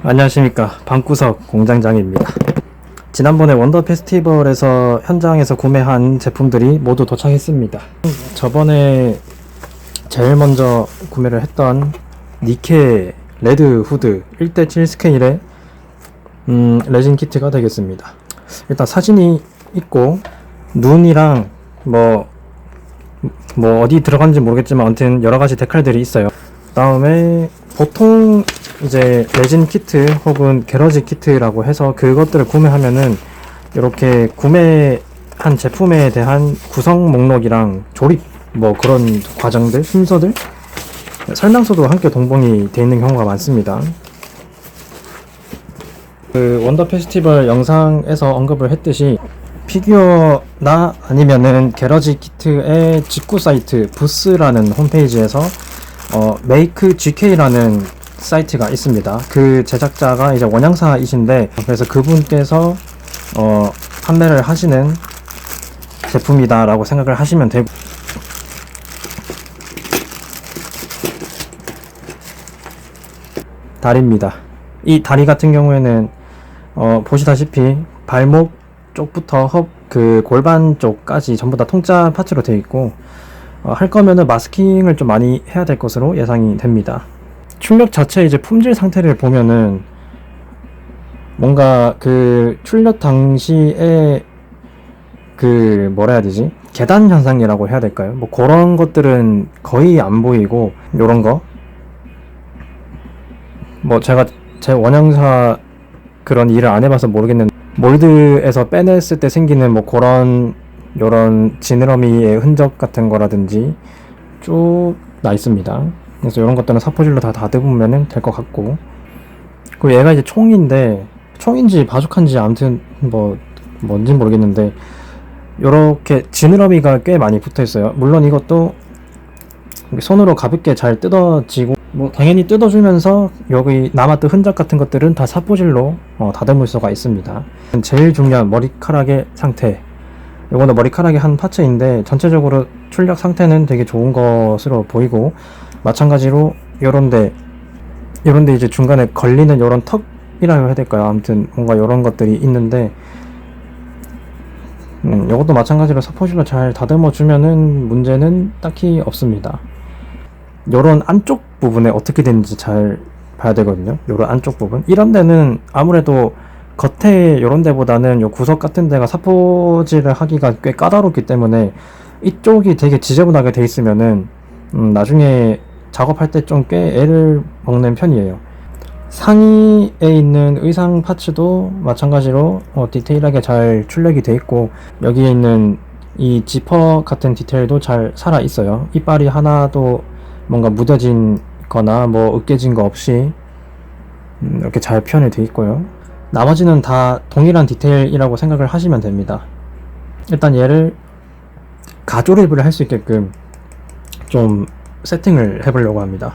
안녕하십니까, 방구석 공장장입니다. 지난번에 원더 페스티벌에서 현장에서 구매한 제품들이 모두 도착했습니다. 저번에 제일 먼저 구매를 했던 니케'의 레드후드 1:7 스케일의 레진 키트가 되겠습니다. 일단 사진이 있고 눈이랑 뭐 어디 들어간지 모르겠지만 아무튼 여러가지 데칼들이 있어요. 다음에 보통 이제 레진 키트 혹은 게러지 키트라고 해서 그것들을 구매하면은 이렇게 구매한 제품에 대한 구성 목록이랑 조립 뭐 그런 과정들, 순서들, 설명서도 함께 동봉이 되어 있는 경우가 많습니다. 그 원더 페스티벌 영상에서 언급을 했듯이 피규어나 아니면은 게러지 키트의 직구 사이트 부스라는 홈페이지에서 메이크 GK라는 사이트가 있습니다. 그 제작자가 이제 원양사이신데, 그래서 그분께서 판매를 하시는 제품이다 라고 생각을 하시면 되고, 다리입니다. 이 다리 같은 경우에는 보시다시피 발목 쪽부터 그 골반 쪽까지 전부 다 통짜 파츠로 되어 있고, 할 거면은 마스킹을 좀 많이 해야 될 것으로 예상이 됩니다. 출력 자체 이제 품질 상태를 보면은 뭔가 그 출력 당시에 그 뭐라 해야 되지? 계단 현상이라고 해야 될까요? 뭐 그런 것들은 거의 안 보이고, 요런 거 뭐 제가 제 원형사 그런 일을 안 해봐서 모르겠는데, 몰드에서 빼냈을 때 생기는 뭐 그런 요런 지느러미의 흔적 같은 거라든지 쭉 나 있습니다. 그래서 이런 것들은 사포질로 다 다듬으면 될 것 같고, 그리고 얘가 이제 총인데, 총인지 바주카인지 아무튼 뭐 뭔지 모르겠는데 요렇게 지느러미가 꽤 많이 붙어 있어요. 물론 이것도 손으로 가볍게 잘 뜯어지고, 뭐 당연히 뜯어주면서 여기 남았던 흔적 같은 것들은 다 사포질로 다듬을 수가 있습니다. 제일 중요한 머리카락의 상태, 이거는 머리카락의 한 파츠인데 전체적으로 출력 상태는 되게 좋은 것으로 보이고, 마찬가지로 요런데 이제 중간에 걸리는 요런 턱이라고 해야 될까요? 아무튼 뭔가 요런 것들이 있는데, 요것도 마찬가지로 사포질로 잘 다듬어 주면은 문제는 딱히 없습니다. 요런 안쪽 부분에 어떻게 되는지 잘 봐야 되거든요. 요런 안쪽 부분, 이런 데는 아무래도 겉에 요런 데보다는 요 구석 같은 데가 사포질을 하기가 꽤 까다롭기 때문에 이쪽이 되게 지저분하게 돼 있으면은 나중에 작업할 때 좀 꽤 애를 먹는 편이에요. 상의에 있는 의상 파츠도 마찬가지로 디테일하게 잘 출력이 돼 있고, 여기에 있는 이 지퍼 같은 디테일도 잘 살아 있어요. 이빨이 하나도 뭔가 무뎌진 거나 뭐 으깨진 거 없이 이렇게 잘 표현이 돼 있고요. 나머지는 다 동일한 디테일이라고 생각을 하시면 됩니다. 일단 얘를 가조립을 할 수 있게끔 좀 세팅을 해보려고 합니다.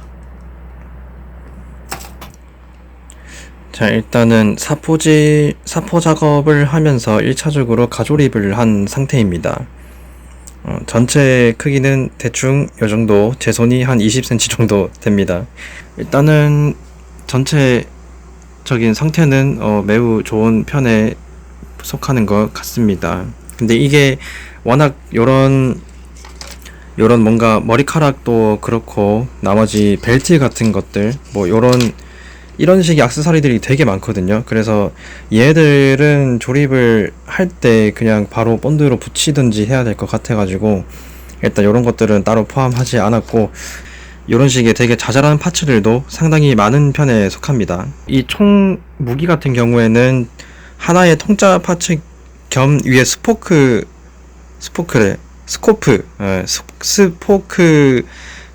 자, 일단은 사포 작업을 하면서 1차적으로 가조립을 한 상태입니다. 전체 크기는 대충 요정도, 제 손이 한 20cm 정도 됩니다. 일단은 전체적인 상태는 매우 좋은 편에 속하는 것 같습니다. 근데 이게 워낙 요런 뭔가 머리카락도 그렇고 나머지 벨트 같은 것들 뭐 이런 식의 액세서리들이 되게 많거든요. 그래서 얘들은 조립을 할 때 그냥 바로 본드로 붙이든지 해야 될 것 같아가지고 일단 이런 것들은 따로 포함하지 않았고, 이런 식의 되게 자잘한 파츠들도 상당히 많은 편에 속합니다. 이 총 무기 같은 경우에는 하나의 통짜 파츠 겸 위에 스포크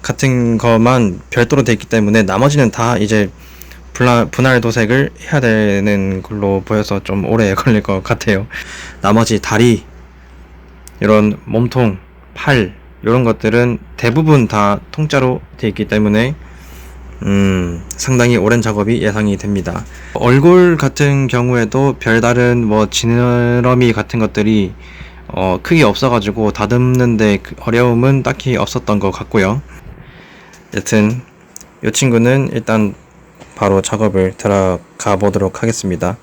같은 것만 별도로 되어 있기 때문에 나머지는 다 이제 분할 도색을 해야 되는 걸로 보여서 좀 오래 걸릴 것 같아요. 나머지 다리, 이런 몸통, 팔, 이런 것들은 대부분 다 통짜로 되어 있기 때문에 상당히 오랜 작업이 예상이 됩니다. 얼굴 같은 경우에도 별다른 뭐 지느러미 같은 것들이 크게 없어가지고 다듬는데 어려움은 딱히 없었던 것 같고요. 여튼 이 친구는 일단 바로 작업을 들어가 보도록 하겠습니다.